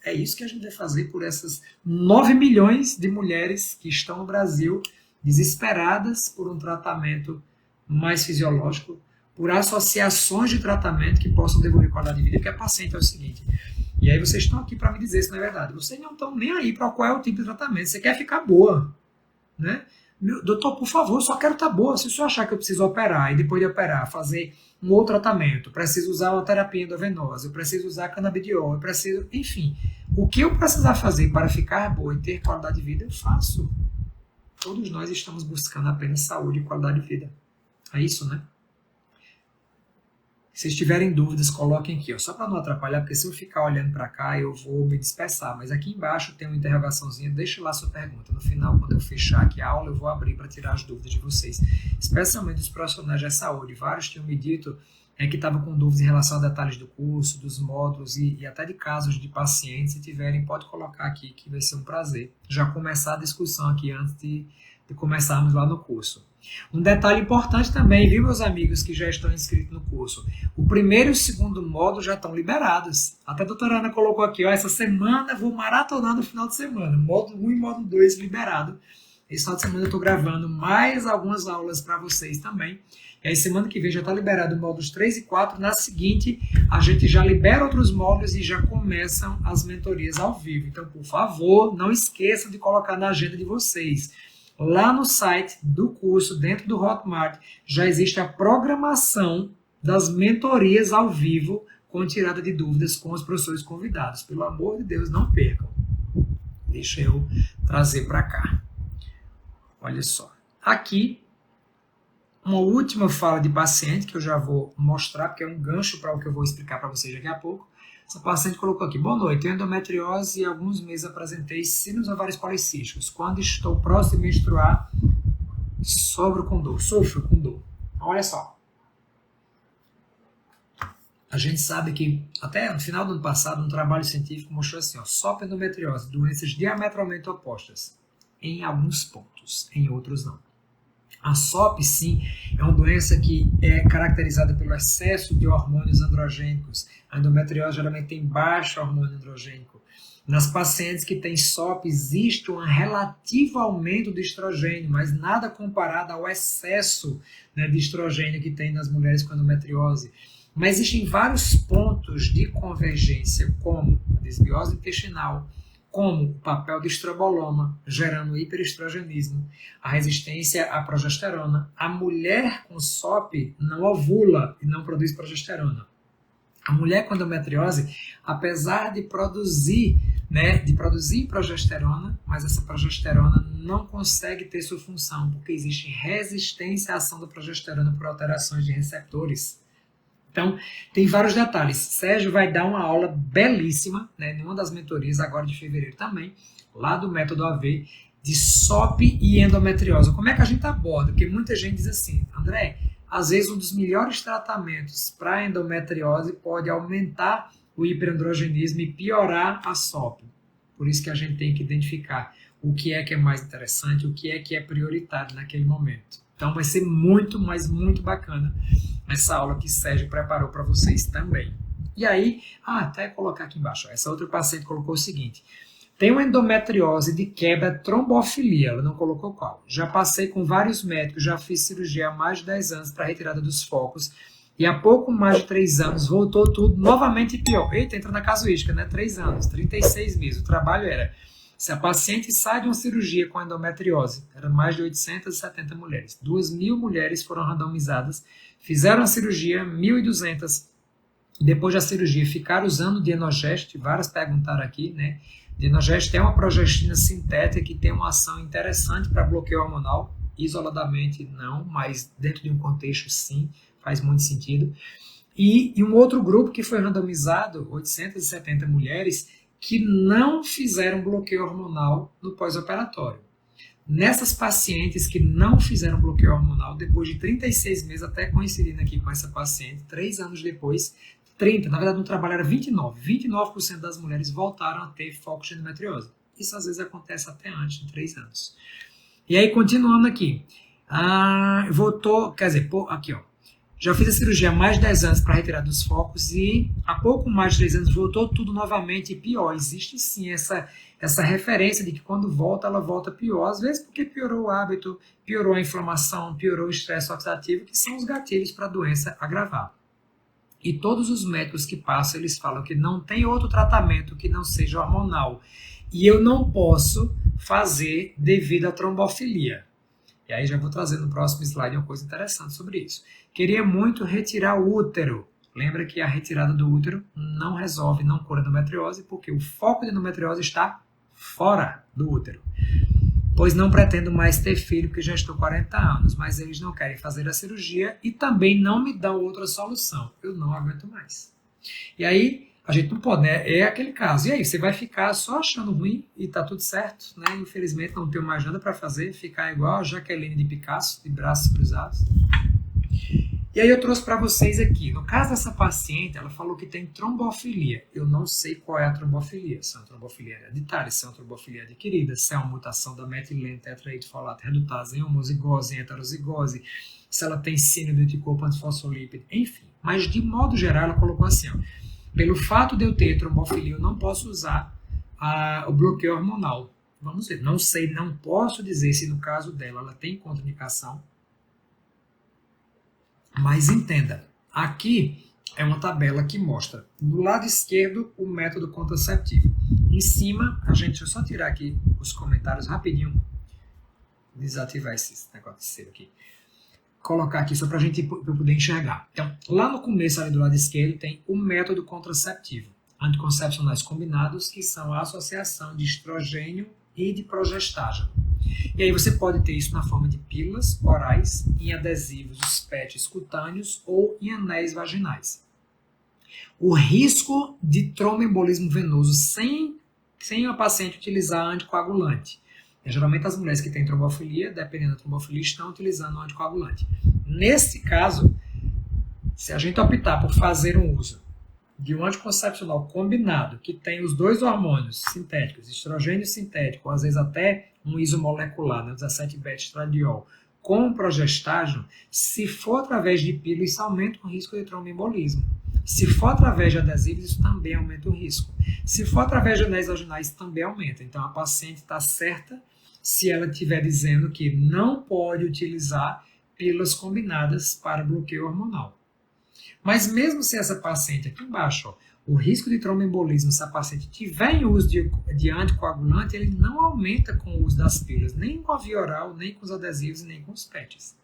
É isso que a gente vai fazer por essas 9 milhões de mulheres que estão no Brasil desesperadas por um tratamento mais fisiológico, por associações de tratamento que possam devolver qualidade de vida, porque a paciente é o seguinte, e aí vocês estão aqui para me dizer se não é verdade, vocês não estão nem aí para qual é o tipo de tratamento, você quer ficar boa, né? Doutor, por favor, eu só quero estar boa, se o senhor achar que eu preciso operar, e depois de operar, fazer um outro tratamento, preciso usar uma terapia endovenosa, eu preciso usar canabidiol, eu preciso, enfim, o que eu precisar fazer para ficar boa e ter qualidade de vida, eu faço. Todos nós estamos buscando apenas saúde e qualidade de vida. É isso, né? Se tiverem dúvidas, coloquem aqui, ó, só para não atrapalhar, porque se eu ficar olhando para cá, eu vou me dispersar. Mas aqui embaixo tem uma interrogaçãozinha, deixa lá sua pergunta. No final, quando eu fechar aqui a aula, eu vou abrir para tirar as dúvidas de vocês, especialmente dos profissionais da saúde. Vários tinham me dito que estavam com dúvidas em relação a detalhes do curso, dos módulos e até de casos de pacientes. Se tiverem, pode colocar aqui, que vai ser um prazer já começar a discussão aqui antes de começarmos lá no curso. Um detalhe importante também, viu, meus amigos que já estão inscritos no curso? O primeiro e o segundo módulo já estão liberados. Até a doutora Ana colocou aqui, ó, essa semana vou maratonar no final de semana. Módulo 1 e módulo 2 liberado. Esse final de semana eu estou gravando mais algumas aulas para vocês também. E aí semana que vem já está liberado módulos 3 e 4. Na seguinte, a gente já libera outros módulos e já começam as mentorias ao vivo. Então, por favor, não esqueçam de colocar na agenda de vocês. Lá no site do curso, dentro do Hotmart, já existe a programação das mentorias ao vivo com tirada de dúvidas com os professores convidados. Pelo amor de Deus, não percam. Deixa eu trazer para cá. Olha só. Aqui, uma última fala de paciente que eu já vou mostrar, porque é um gancho para o que eu vou explicar para vocês daqui a pouco. Essa paciente colocou aqui, boa noite, tenho endometriose e há alguns meses apresentei síndrome ovários policísticos. Quando estou próximo de menstruar, sofro com dor. Olha só. A gente sabe que até no final do ano passado, um trabalho científico mostrou assim, ó, SOP e endometriose, doenças diametralmente opostas, em alguns pontos, em outros não. A SOP, sim, é uma doença que é caracterizada pelo excesso de hormônios androgênicos. A endometriose geralmente tem baixo hormônio androgênico. Nas pacientes que têm SOP, existe um relativo aumento de estrogênio, mas nada comparado ao excesso, né, de estrogênio que tem nas mulheres com endometriose. Mas existem vários pontos de convergência, como a desbiose intestinal, como o papel do estroboloma, gerando hiperestrogenismo, a resistência à progesterona. A mulher com SOP não ovula e não produz progesterona. A mulher com endometriose, apesar de produzir progesterona, mas essa progesterona não consegue ter sua função, porque existe resistência à ação da progesterona por alterações de receptores. Então, tem vários detalhes. Sérgio vai dar uma aula belíssima, né, em uma das mentorias, agora de fevereiro também, lá do Método AV, de SOP e endometriose. Como é que a gente aborda? Porque muita gente diz assim, André, às vezes um dos melhores tratamentos para endometriose pode aumentar o hiperandrogenismo e piorar a SOP. Por isso que a gente tem que identificar o que é mais interessante, o que é prioritário naquele momento. Então vai ser muito, mas muito bacana essa aula que Sérgio preparou para vocês também. E aí, até colocar aqui embaixo, essa outra paciente colocou o seguinte, tem uma endometriose de quebra trombofilia, ela não colocou qual. Já passei com vários médicos, já fiz cirurgia há mais de 10 anos para retirada dos focos e há pouco mais de 3 anos voltou tudo novamente pior. Eita, entra na casuística, né? 3 anos, 36 meses. O trabalho era, se a paciente sai de uma cirurgia com endometriose, eram mais de 870 mulheres. 2.000 mulheres foram randomizadas, fizeram a cirurgia, 1.200 depois da cirurgia ficaram usando o Dienogest, várias perguntaram aqui, né? Dienogest é uma progestina sintética que tem uma ação interessante para bloqueio hormonal, isoladamente não, mas dentro de um contexto sim, faz muito sentido. E um outro grupo que foi randomizado, 870 mulheres, que não fizeram bloqueio hormonal no pós-operatório. Nessas pacientes que não fizeram bloqueio hormonal, depois de 36 meses, até coincidindo aqui com essa paciente, 3 anos depois, 30, na verdade no trabalho era 29% das mulheres voltaram a ter focos de endometriose. Isso às vezes acontece até antes de 3 anos. E aí, continuando aqui, aqui ó, já fiz a cirurgia há mais de 10 anos para retirar dos focos e há pouco mais de 3 anos voltou tudo novamente e pior. Existe sim essa referência de que quando volta, ela volta pior. Às vezes porque piorou o hábito, piorou a inflamação, piorou o estresse oxidativo, que são os gatilhos para a doença agravar. E todos os médicos que passam, eles falam que não tem outro tratamento que não seja hormonal. E eu não posso fazer devido à trombofilia. E aí já vou trazer no próximo slide uma coisa interessante sobre isso. Queria muito retirar o útero. Lembra que a retirada do útero não resolve, não cura a endometriose, porque o foco de endometriose está fora do útero. Pois não pretendo mais ter filho, porque já estou 40 anos, mas eles não querem fazer a cirurgia e também não me dão outra solução. Eu não aguento mais. E aí, a gente não pode, né? É aquele caso. E aí, você vai ficar só achando ruim e tá tudo certo, né? Infelizmente, não tenho mais nada para fazer, ficar igual a Jaqueline de Picasso, de braços cruzados. E aí eu trouxe para vocês aqui, no caso dessa paciente, ela falou que tem trombofilia. Eu não sei qual é a trombofilia, se é uma trombofilia hereditária, se é uma trombofilia adquirida, se é uma mutação da metileno tetraidrofolato redutase em homozigose, em heterozigose, se ela tem síndrome do anticorpo antifosfolípido, enfim. Mas de modo geral ela colocou assim, ó, pelo fato de eu ter trombofilia, eu não posso usar o bloqueio hormonal. Vamos ver, não sei, não posso dizer se no caso dela ela tem contraindicação. Mas entenda, aqui é uma tabela que mostra do lado esquerdo o método contraceptivo. Em cima, deixa eu só tirar aqui os comentários rapidinho, desativar esse negócio de ser aqui. Colocar aqui só para a gente poder enxergar. Então, lá no começo, ali do lado esquerdo, tem o método contraceptivo. Anticoncepcionais combinados, que são a associação de estrogênio e de progestágeno. E aí você pode ter isso na forma de pílulas orais, em adesivos, os PETs cutâneos ou em anéis vaginais. O risco de tromboembolismo venoso sem a paciente utilizar anticoagulante. Geralmente as mulheres que têm trombofilia, dependendo da trombofilia, estão utilizando um anticoagulante. Nesse caso, se a gente optar por fazer um uso de um anticoncepcional combinado, que tem os dois hormônios sintéticos, estrogênio sintético, ou às vezes até um isomolecular, né, 17-beta-estradiol, com progestágeno, se for através de pílula, isso aumenta o risco de tromboembolismo. Se for através de adesivos, isso também aumenta o risco. Se for através de anéis vaginais, também aumenta. Então, a paciente está certa se ela estiver dizendo que não pode utilizar pílulas combinadas para bloqueio hormonal. Mas mesmo se essa paciente, aqui embaixo, ó, o risco de tromboembolismo, se a paciente tiver em uso de anticoagulante, ele não aumenta com o uso das pílulas, nem com a via oral, nem com os adesivos, nem com os PETs.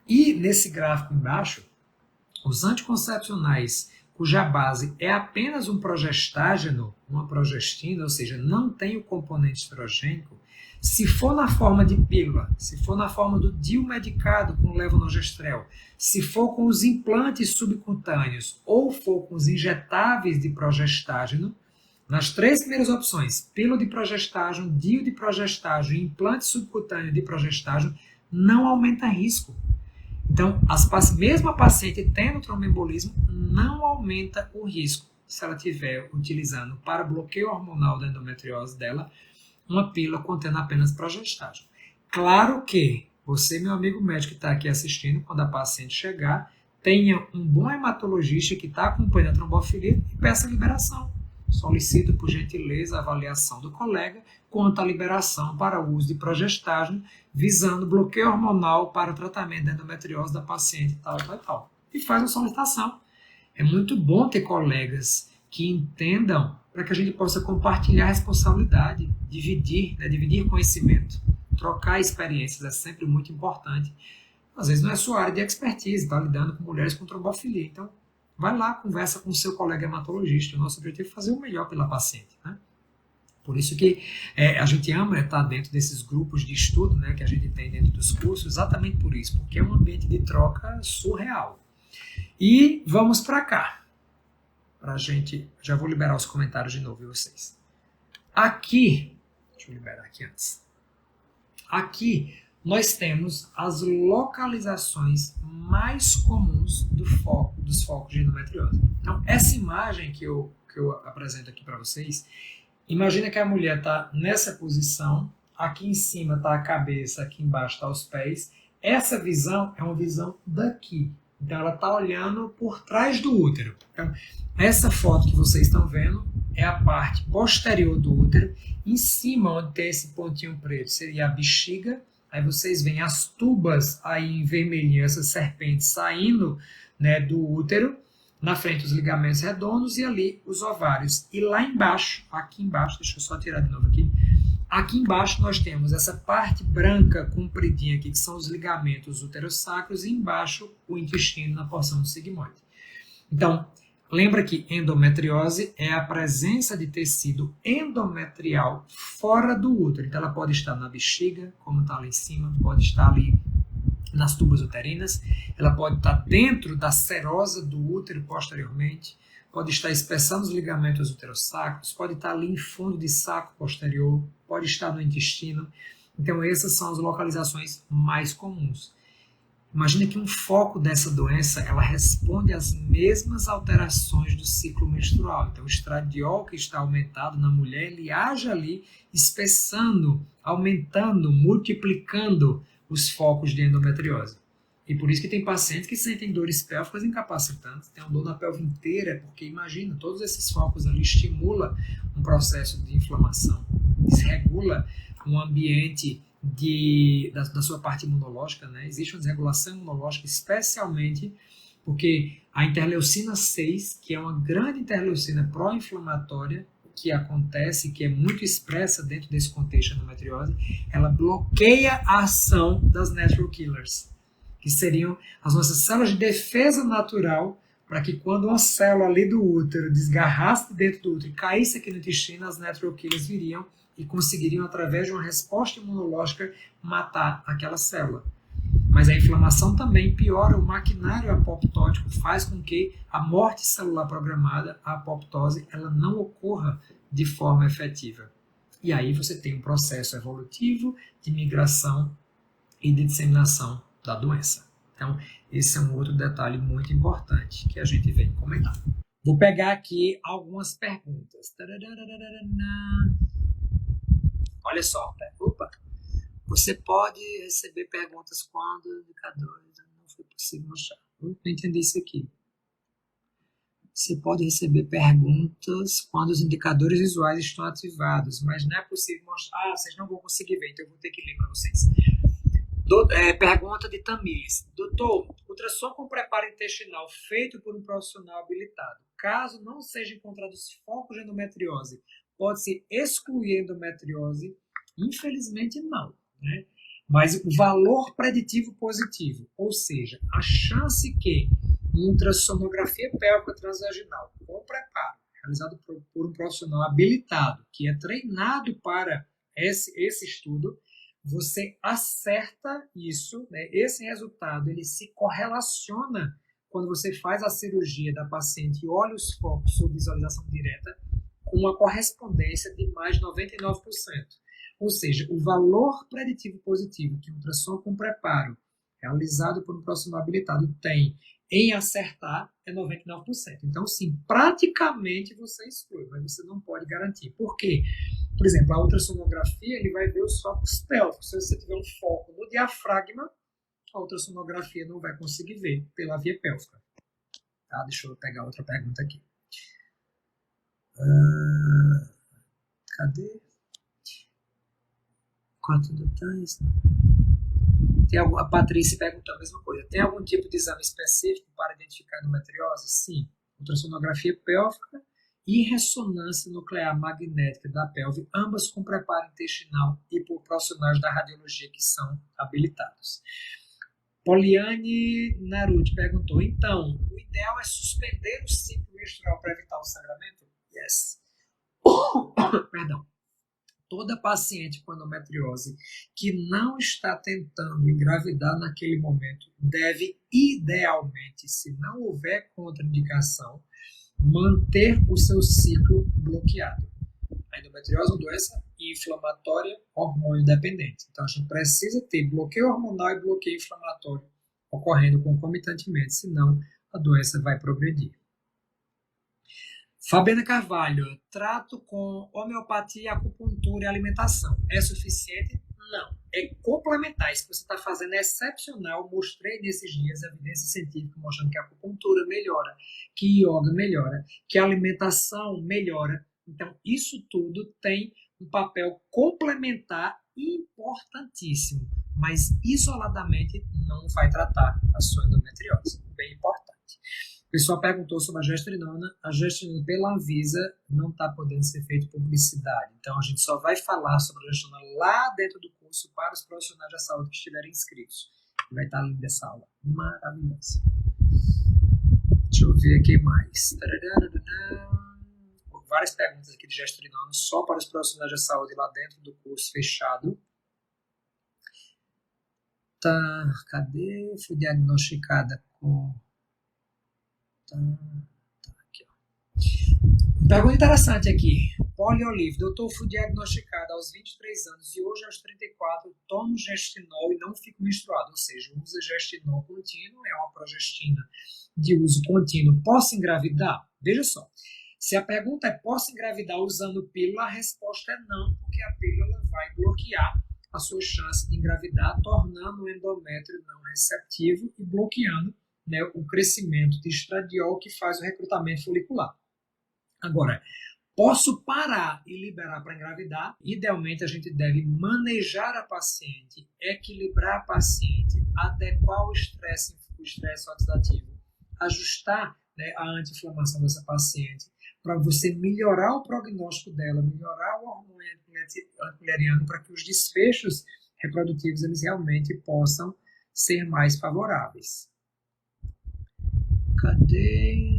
E nesse gráfico embaixo, os anticoncepcionais cuja base é apenas um progestágeno, uma progestina, ou seja, não tem o componente estrogênico, se for na forma de pílula, se for na forma do DIU medicado com levonorgestrel, se for com os implantes subcutâneos ou for com os injetáveis de progestágeno, nas 3 primeiras opções, pílula de progestágeno, DIU de progestágeno e implante subcutâneo de progestágeno, não aumenta risco. Então, mesmo a paciente tendo tromboembolismo, não aumenta o risco se ela estiver utilizando para bloqueio hormonal da endometriose dela uma pílula contendo apenas progestágeno. Claro que você, meu amigo médico que está aqui assistindo, quando a paciente chegar, tenha um bom hematologista que está acompanhando a trombofilia e peça liberação. Solicito, por gentileza, a avaliação do colega quanto à liberação para o uso de progestágeno, visando bloqueio hormonal para o tratamento da endometriose da paciente tal. E faz uma solicitação. É muito bom ter colegas que entendam para que a gente possa compartilhar a responsabilidade, dividir conhecimento, trocar experiências, é sempre muito importante. Às vezes não é sua área de expertise, está lidando com mulheres com trombofilia. Então, vai lá, conversa com o seu colega hematologista. O nosso objetivo é fazer o melhor pela paciente, né? Por isso que a gente ama estar dentro desses grupos de estudo, né, que a gente tem dentro dos cursos, exatamente por isso, porque é um ambiente de troca surreal. E vamos para cá. Pra gente, já vou liberar os comentários de novo, vocês. Aqui, deixa eu liberar aqui antes. Aqui nós temos as localizações mais comuns dos focos de endometriose. Então, essa imagem que eu apresento aqui para vocês, imagina que a mulher está nessa posição, aqui em cima está a cabeça, aqui embaixo está os pés. Essa visão é uma visão daqui. Então, ela está olhando por trás do útero. Então, essa foto que vocês estão vendo é a parte posterior do útero. Em cima, onde tem esse pontinho preto, seria a bexiga. Aí vocês veem as tubas aí em vermelhinho, essas serpentes saindo, né, do útero. Na frente, os ligamentos redondos e ali os ovários. E lá embaixo, aqui embaixo, deixa eu só tirar de novo aqui. Aqui embaixo nós temos essa parte branca compridinha aqui, que são os ligamentos uterossacros, e embaixo o intestino na porção do sigmoide. Então, lembra que endometriose é a presença de tecido endometrial fora do útero. Então, ela pode estar na bexiga, como está lá em cima, pode estar ali nas tubas uterinas, ela pode estar dentro da serosa do útero posteriormente, pode estar espessando os ligamentos uterossacros, pode estar ali em fundo de saco posterior, pode estar no intestino. Então, essas são as localizações mais comuns. Imagina que um foco dessa doença, ela responde às mesmas alterações do ciclo menstrual. Então, o estradiol que está aumentado na mulher, ele age ali, espessando, aumentando, multiplicando os focos de endometriose. E por isso que tem pacientes que sentem dores pélvicas incapacitantes, tem uma dor na pelve inteira, porque imagina, todos esses focos ali estimulam um processo de inflamação, desregula um ambiente da sua parte imunológica, né? Existe uma desregulação imunológica, especialmente porque a interleucina 6, que é uma grande interleucina pró-inflamatória, que acontece, que é muito expressa dentro desse contexto de endometriose, ela bloqueia a ação das natural killers, que seriam as nossas células de defesa natural, para que quando uma célula ali do útero desgarrasse dentro do útero e caísse aqui no intestino, as natural killers viriam e conseguiriam, através de uma resposta imunológica, matar aquela célula. Mas a inflamação também piora o maquinário apoptótico, faz com que a morte celular programada, a apoptose, ela não ocorra de forma efetiva. E aí você tem um processo evolutivo de migração e de disseminação da doença. Então, esse é um outro detalhe muito importante que a gente vem comentar. Vou pegar aqui algumas perguntas. Olha só. Opa! Você pode receber perguntas quando o indicador não foi possível mostrar. Eu não entendi isso aqui. Você pode receber perguntas quando os indicadores visuais estão ativados, mas não é possível mostrar. Ah, vocês não vão conseguir ver, então eu vou ter que ler para vocês. Pergunta de Tamires. Doutor, ultrassom com preparo intestinal feito por um profissional habilitado, caso não sejam encontrados focos de endometriose, pode-se excluir endometriose? Infelizmente não, né? Mas o valor preditivo positivo, ou seja, a chance que uma ultrassonografia pélvica transvaginal com preparo, realizado por um profissional habilitado, que é treinado para esse estudo, você acerta isso, né? Esse resultado ele se correlaciona quando você faz a cirurgia da paciente e olha os focos sob visualização direta com uma correspondência de mais de 99%. Ou seja, o valor preditivo positivo que um ultrassom com preparo realizado por um profissional habilitado tem em acertar é 99%. Então, sim, praticamente você exclui, mas você não pode garantir. Por quê? Por exemplo, a ultrassonografia ele vai ver os focos pélvicos. Se você tiver um foco no diafragma, a ultrassonografia não vai conseguir ver pela via pélvica. Tá? Deixa eu pegar outra pergunta aqui. Cadê? Quanto detalhes? A Patrícia perguntou a mesma coisa. Tem algum tipo de exame específico para identificar endometriose? Sim. Ultrassonografia pélvica e ressonância nuclear magnética da pelve, ambas com preparo intestinal e por profissionais da radiologia que são habilitados. Poliane Naruti perguntou, então, o ideal é suspender o ciclo menstrual para evitar o sangramento? Yes. Perdão. Toda paciente com endometriose que não está tentando engravidar naquele momento deve, idealmente, se não houver contraindicação, manter o seu ciclo bloqueado. A endometriose é uma doença inflamatória hormônio dependente. Então, a gente precisa ter bloqueio hormonal e bloqueio inflamatório ocorrendo concomitantemente, senão a doença vai progredir. Fabiana Carvalho, trato com homeopatia, acupuntura e alimentação. É suficiente? Não. É complementar. Isso que você está fazendo é excepcional. Mostrei nesses dias evidência científica mostrando que a acupuntura melhora, que yoga melhora, que a alimentação melhora. Então, isso tudo tem um papel complementar importantíssimo, mas isoladamente não vai tratar a sua endometriose. Bem importante. O pessoal perguntou sobre a gestrinona. A gestrinona pela Anvisa não está podendo ser feita publicidade. Então, a gente só vai falar sobre a gestrinona lá dentro do curso para os profissionais da saúde que estiverem inscritos. Vai estar linda essa aula. Maravilhosa. Deixa eu ver aqui mais. Várias perguntas aqui de gestrinona só para os profissionais da saúde lá dentro do curso fechado. Tá, cadê? Fui diagnosticada com... Aqui, ó. Pergunta interessante aqui. Poliolive, doutor, fui diagnosticada aos 23 anos e hoje aos 34 tomo gestinol e não fico menstruado, ou seja, uso gestinol contínuo, é uma progestina de uso contínuo. Posso engravidar? Veja só, se a pergunta é posso engravidar usando pílula, a resposta é não, porque a pílula vai bloquear a sua chance de engravidar, tornando o endométrio não receptivo e bloqueando, né, o crescimento de estradiol que faz o recrutamento folicular. Agora, posso parar e liberar para engravidar? Idealmente, a gente deve manejar a paciente, equilibrar a paciente, adequar o estresse oxidativo, ajustar, né, a anti-inflamação dessa paciente, para você melhorar o prognóstico dela, melhorar o hormônio antimulleriano, para que os desfechos reprodutivos eles realmente possam ser mais favoráveis. Cadê?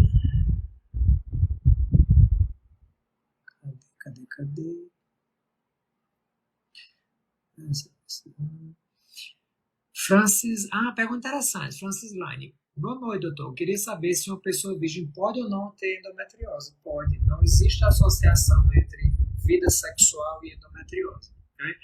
Francis, pergunta interessante. Francis Line. Boa noite, doutor. Eu queria saber se uma pessoa virgem pode ou não ter endometriose. Pode. Não existe associação entre vida sexual e endometriose. Né?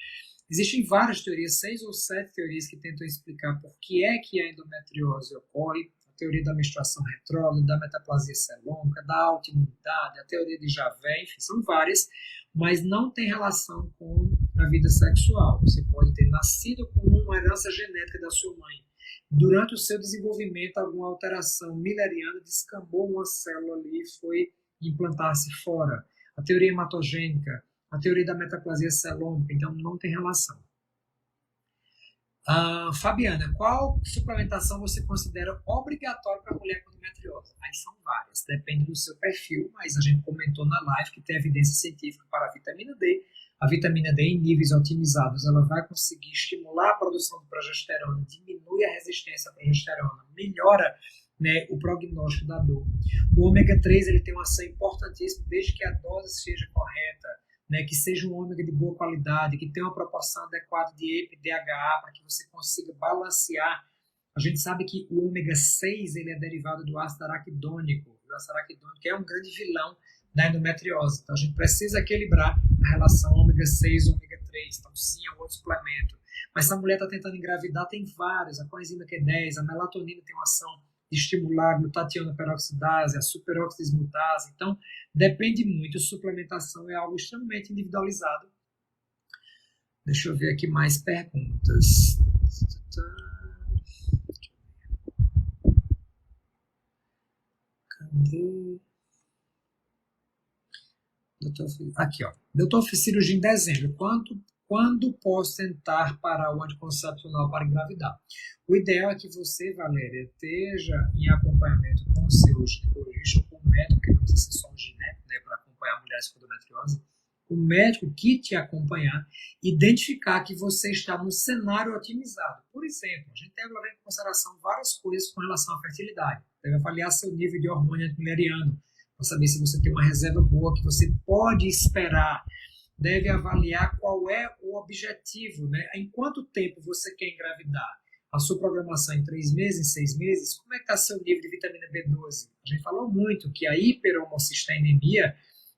Existem várias teorias, 6 ou 7 teorias que tentam explicar por que é que a endometriose ocorre. A teoria da menstruação retrógrada, da metaplasia celônica, da autoimunidade, a teoria de Javé, enfim, são várias, mas não tem relação com a vida sexual. Você pode ter nascido com uma herança genética da sua mãe. Durante o seu desenvolvimento, alguma alteração milleriana descambou uma célula ali e foi implantar-se fora. A teoria hematogênica, a teoria da metaplasia celômica, então não tem relação. Fabiana, qual suplementação você considera obrigatória para a mulher com endometriose? Aí são várias, depende do seu perfil, mas a gente comentou na live que tem evidência científica para a vitamina D. A vitamina D em níveis otimizados, ela vai conseguir estimular a produção de progesterona, diminui a resistência à progesterona, melhora, né, o prognóstico da dor. O ômega 3 ele tem uma ação importantíssima, desde que a dose seja correta, né, que seja um ômega de boa qualidade, que tenha uma proporção adequada de EPA e DHA para que você consiga balancear. A gente sabe que o ômega 6 ele é derivado do ácido araquidônico. O ácido araquidônico é um grande vilão da endometriose. Então, a gente precisa equilibrar a relação ômega 6 e ômega 3. Então, sim, é um outro suplemento. Mas se a mulher está tentando engravidar, tem vários. A coenzima Q10, a melatonina tem uma ação de estimular a glutationa peroxidase, a superoxidismutase. Então, depende muito. Suplementação é algo extremamente individualizado. Deixa eu ver aqui mais perguntas. Cadê? Aqui, ó. Doutor, fiz cirurgia em dezembro. Quando posso tentar parar o anticoncepcional para engravidar? O ideal é que você, Valéria, esteja em acompanhamento com o seu ginecologista ou com o médico, que não precisa ser só um gineco, né, para acompanhar mulheres com endometriose. O médico que te acompanhar, identificar que você está num cenário otimizado. Por exemplo, a gente deve levar em consideração várias coisas com relação à fertilidade. Deve avaliar seu nível de hormônio antimileriano, para saber se você tem uma reserva boa que você pode esperar. Deve avaliar qual é o objetivo, né? Em quanto tempo você quer engravidar? A sua programação em 3 meses, em 6 meses? Como é que está seu nível de vitamina B12? A gente falou muito que a hiperhomocisteinemia,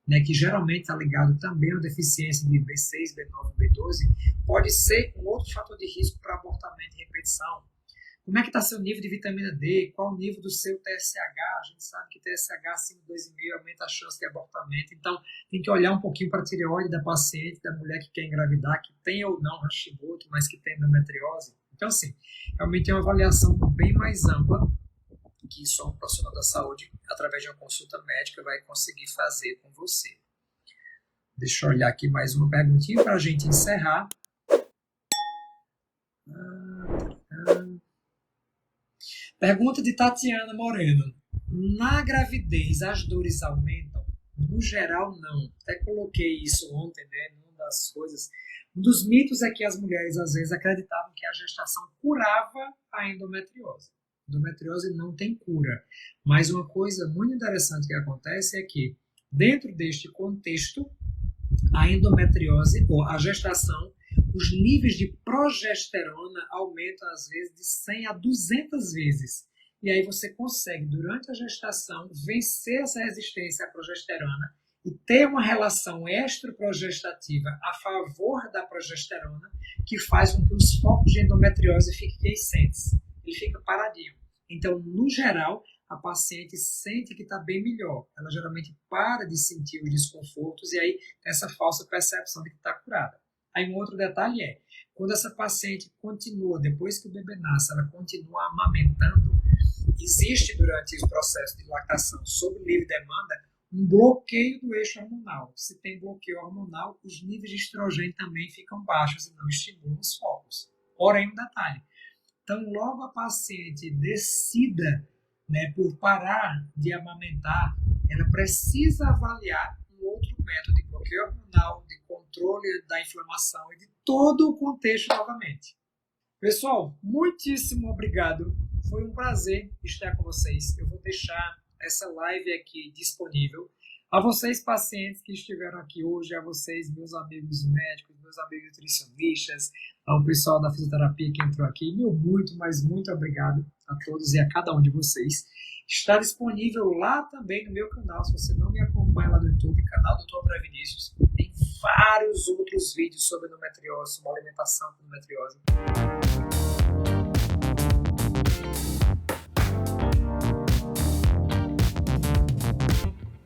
né, que geralmente está ligado também à deficiência de B6, B9, B12, pode ser um outro fator de risco para abortamento e repetição. Como é que está seu nível de vitamina D? Qual o nível do seu TSH? A gente sabe que TSH acima de 2,5 aumenta a chance de abortamento. Então, tem que olhar um pouquinho para a tireoide da paciente, da mulher que quer engravidar, que tem ou não Hashimoto, mas que tem endometriose. Então, assim, realmente é uma avaliação bem mais ampla que só um profissional da saúde, através de uma consulta médica, vai conseguir fazer com você. Deixa eu olhar aqui mais uma perguntinha para a gente encerrar. Pergunta de Tatiana Moreno. Na gravidez, as dores aumentam? No geral, não. Até coloquei isso ontem, né? Uma das coisas. Um dos mitos é que as mulheres, às vezes, acreditavam que a gestação curava a endometriose. A endometriose não tem cura. Mas uma coisa muito interessante que acontece é que, dentro deste contexto, a endometriose, ou a gestação, os níveis de progesterona aumentam, às vezes, de 100 a 200 vezes. E aí você consegue, durante a gestação, vencer essa resistência à progesterona e ter uma relação extraprogestativa a favor da progesterona, que faz com que os focos de endometriose fiquem quiescentes. Ele fica paradinho. Então, no geral, a paciente sente que está bem melhor. Ela geralmente para de sentir os desconfortos e aí tem essa falsa percepção de que está curada. Aí um outro detalhe é, quando essa paciente continua, depois que o bebê nasce, ela continua amamentando, existe durante o processo de lactação, sob livre demanda, um bloqueio do eixo hormonal. Se tem bloqueio hormonal, os níveis de estrogênio também ficam baixos e não estimulam os focos. Porém, um detalhe, então logo a paciente decida, né, por parar de amamentar, ela precisa avaliar um outro método de bloqueio hormonal, de controle da inflamação e de todo o contexto novamente. Pessoal, muitíssimo obrigado. Foi um prazer estar com vocês. Eu vou deixar essa live aqui disponível. A vocês, pacientes que estiveram aqui hoje, a vocês, meus amigos médicos, meus amigos nutricionistas, ao pessoal da fisioterapia que entrou aqui, meu muito, mas muito obrigado a todos e a cada um de vocês. Está disponível lá também no meu canal, se você não me acompanha lá no YouTube, canal do Dr. André Vinícius. Tem vários outros vídeos sobre endometriose, sobre alimentação com endometriose.